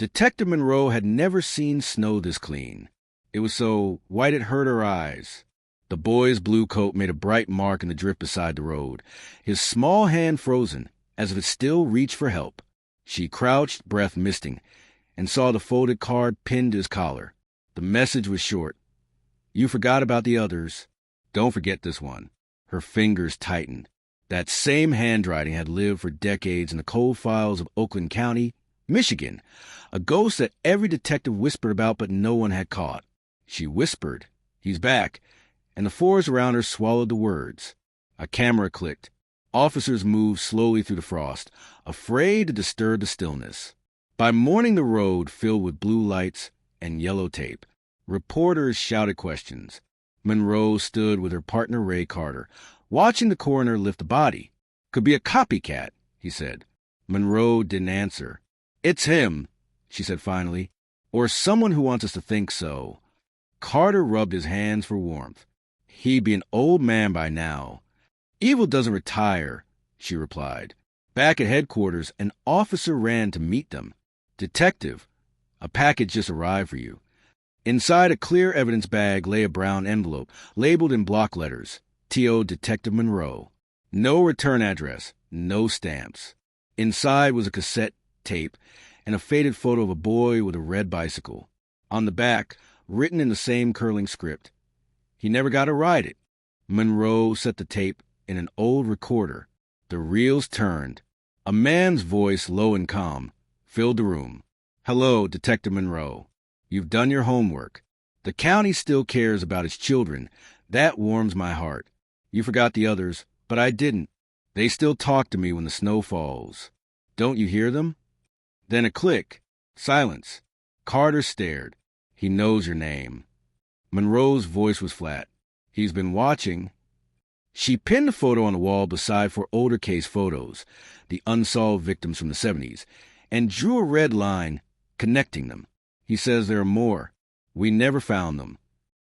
Detective Monroe had never seen snow this clean. It was so white it hurt her eyes. The boy's blue coat made a bright mark in the drift beside the road, his small hand frozen, as if it still reached for help. She crouched, breath misting, and saw the folded card pinned to his collar. The message was short. "You forgot about the others. Don't forget this one." Her fingers tightened. That same handwriting had lived for decades in the cold files of Oakland County, Michigan, a ghost that every detective whispered about but no one had caught. She whispered, "He's back," and the forest around her swallowed the words. A camera clicked. Officers moved slowly through the frost, afraid to disturb the stillness. By morning the road filled with blue lights and yellow tape. Reporters shouted questions. Monroe stood with her partner Ray Carter, watching the coroner lift the body. "Could be a copycat," he said. Monroe didn't answer. "It's him," she said finally, "or someone who wants us to think so." Carter rubbed his hands for warmth. He'd be an old man by now. "Evil doesn't retire," she replied. Back at headquarters, an officer ran to meet them. "Detective, a package just arrived for you." Inside a clear evidence bag lay a brown envelope, labeled in block letters, T.O. Detective Monroe. No return address, no stamps. Inside was a cassette tape and a faded photo of a boy with a red bicycle. On the back, written in the same curling script, "He never got to ride it." Monroe set the tape in an old recorder. The reels turned. A man's voice, low and calm, filled the room. "Hello, Detective Monroe. You've done your homework. The county still cares about its children. That warms my heart. You forgot the others, but I didn't. They still talk to me when the snow falls. Don't you hear them?" Then a click. Silence. Carter stared. "He knows your name." Monroe's voice was flat. "He's been watching." She pinned a photo on the wall beside 4 older case photos, the unsolved victims from the 70s, and drew a red line connecting them. "He says there are more. We never found them."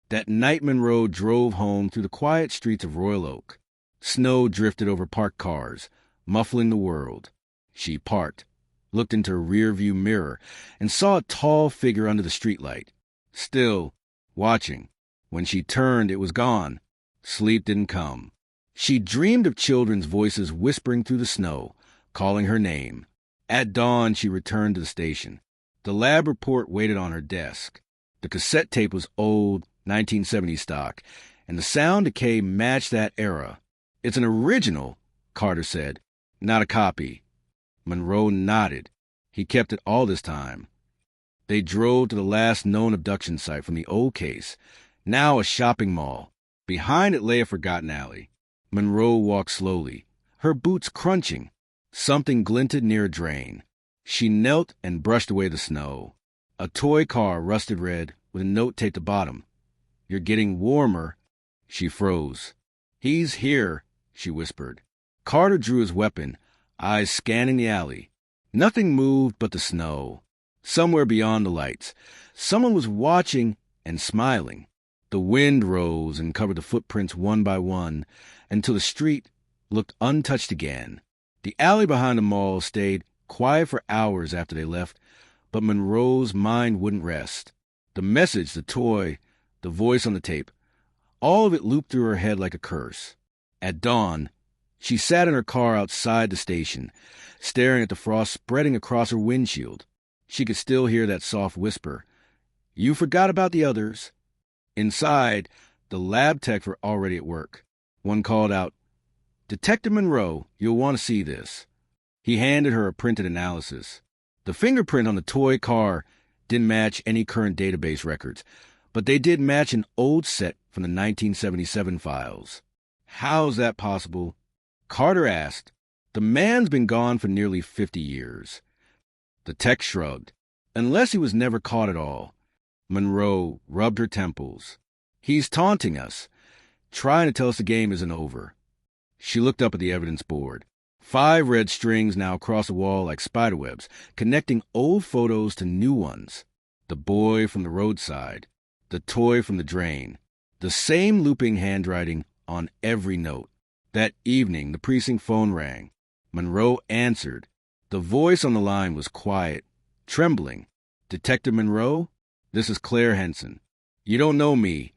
That night Monroe drove home through the quiet streets of Royal Oak. Snow drifted over parked cars, muffling the world. She parked, looked into her rearview mirror, and saw a tall figure under the streetlight. Still, watching. When she turned, it was gone. Sleep didn't come. She dreamed of children's voices whispering through the snow, calling her name. At dawn, she returned to the station. The lab report waited on her desk. The cassette tape was old, 1970 stock, and the sound decay matched that era. "It's an original," Carter said, "not a copy." Monroe nodded. He kept it all this time. They drove to the last known abduction site from the old case, now a shopping mall. Behind it lay a forgotten alley. Monroe walked slowly, her boots crunching. Something glinted near a drain. She knelt and brushed away the snow. A toy car, rusted red, with a note taped to the bottom. "You're getting warmer." She froze. "He's here," she whispered. Carter drew his weapon, eyes scanning the alley. Nothing moved but the snow. Somewhere beyond the lights, someone was watching and smiling. The wind rose and covered the footprints one by one until the street looked untouched again. The alley behind the mall stayed quiet for hours after they left, but Monroe's mind wouldn't rest. The message, the toy, the voice on the tape, all of it looped through her head like a curse. At dawn, she sat in her car outside the station, staring at the frost spreading across her windshield. She could still hear that soft whisper, "You forgot about the others." Inside, the lab techs were already at work. One called out, "Detective Monroe, you'll want to see this." He handed her a printed analysis. The fingerprint on the toy car didn't match any current database records, but they did match an old set from the 1977 files. "How's that possible?" Carter asked. "The man's been gone for nearly 50 years. The tech shrugged. "Unless he was never caught at all." Monroe rubbed her temples. "He's taunting us, trying to tell us the game isn't over." She looked up at the evidence board. 5 red strings now across the wall like spiderwebs, connecting old photos to new ones. The boy from the roadside, the toy from the drain, the same looping handwriting on every note. That evening, the precinct phone rang. Monroe answered. The voice on the line was quiet, trembling. Detective Monroe, this is Claire Henson. You don't know me,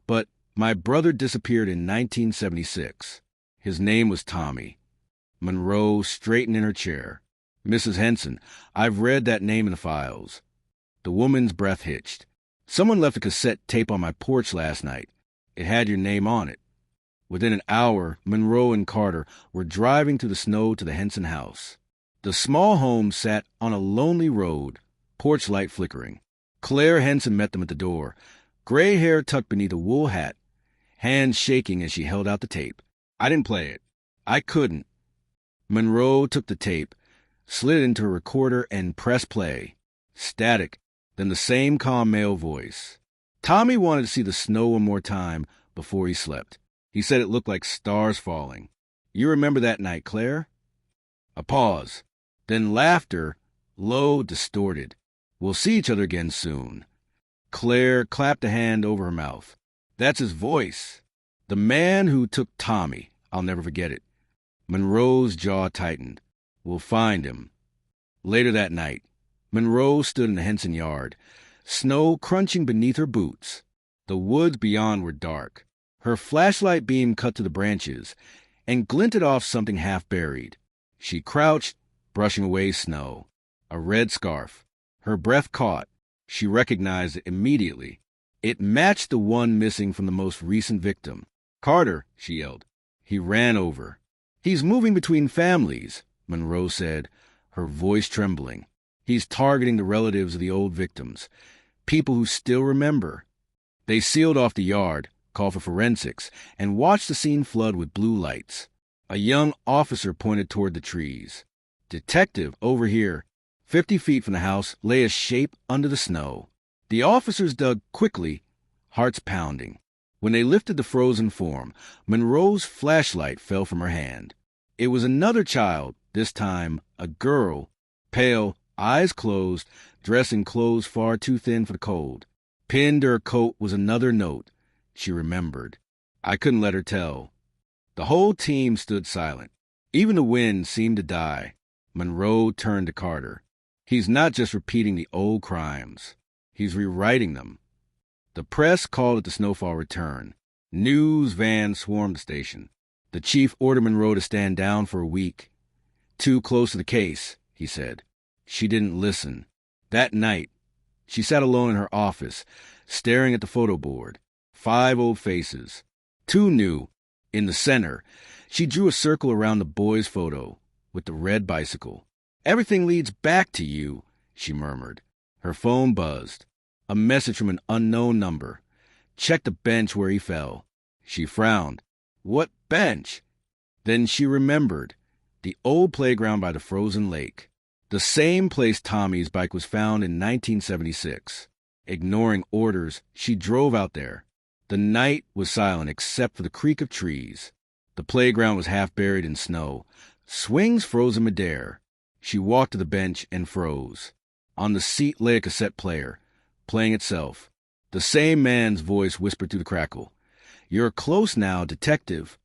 but my brother disappeared in 1976. His name was Tommy. Monroe straightened in her chair. Mrs. Henson, I've read that name in the files. The woman's breath hitched. Someone left a cassette tape on my porch last night. It had your name on it. Within an hour, Monroe and Carter were driving through the snow to the Henson house. The small home sat on a lonely road, porch light flickering. Claire Henson met them at the door, gray hair tucked beneath a wool hat, hands shaking as she held out the tape. I didn't play it. I couldn't. Monroe took the tape, slid it into a recorder, and pressed play. Static, then the same calm male voice. Tommy wanted to see the snow one more time before he slept. He said it looked like stars falling. You remember that night, Claire? A pause. Then laughter, low, distorted. We'll see each other again soon. Claire clapped a hand over her mouth. That's his voice. The man who took Tommy. I'll never forget it. Monroe's jaw tightened. We'll find him. Later that night, Monroe stood in the Henson yard, snow crunching beneath her boots. The woods beyond were dark. Her flashlight beam cut to the branches and glinted off something half-buried. She crouched, brushing away snow. A red scarf. Her breath caught. She recognized it immediately. It matched the one missing from the most recent victim. Carter, she yelled. He ran over. He's moving between families, Monroe said, her voice trembling. He's targeting the relatives of the old victims, people who still remember. They sealed off the yard, called for forensics, and watched the scene flood with blue lights. A young officer pointed toward the trees. Detective, over here. 50 feet from the house lay a shape under the snow. The officers dug quickly, hearts pounding. When they lifted the frozen form, Monroe's flashlight fell from her hand. It was another child, this time a girl, pale, eyes closed, dressed in clothes far too thin for the cold. Pinned to her coat was another note. She remembered. I couldn't let her tell. The whole team stood silent. Even the wind seemed to die. Monroe turned to Carter. He's not just repeating the old crimes. He's rewriting them. The press called at the snowfall return. News vans swarmed the station. The chief ordered Monroe to stand down for a week. Too close to the case, he said. She didn't listen. That night, she sat alone in her office, staring at the photo board. 5 old faces. 2 new. In the center, she drew a circle around the boy's photo, with the red bicycle. Everything leads back to you, she murmured. Her phone buzzed. A message from an unknown number. Check the bench where he fell. She frowned. What bench? Then she remembered. The old playground by the frozen lake. The same place Tommy's bike was found in 1976. Ignoring orders, she drove out there. The night was silent except for the creak of trees. The playground was half buried in snow. Swings frozen midair. She walked to the bench and froze. On the seat lay a cassette player, playing itself. The same man's voice whispered through the crackle. You're close now, detective.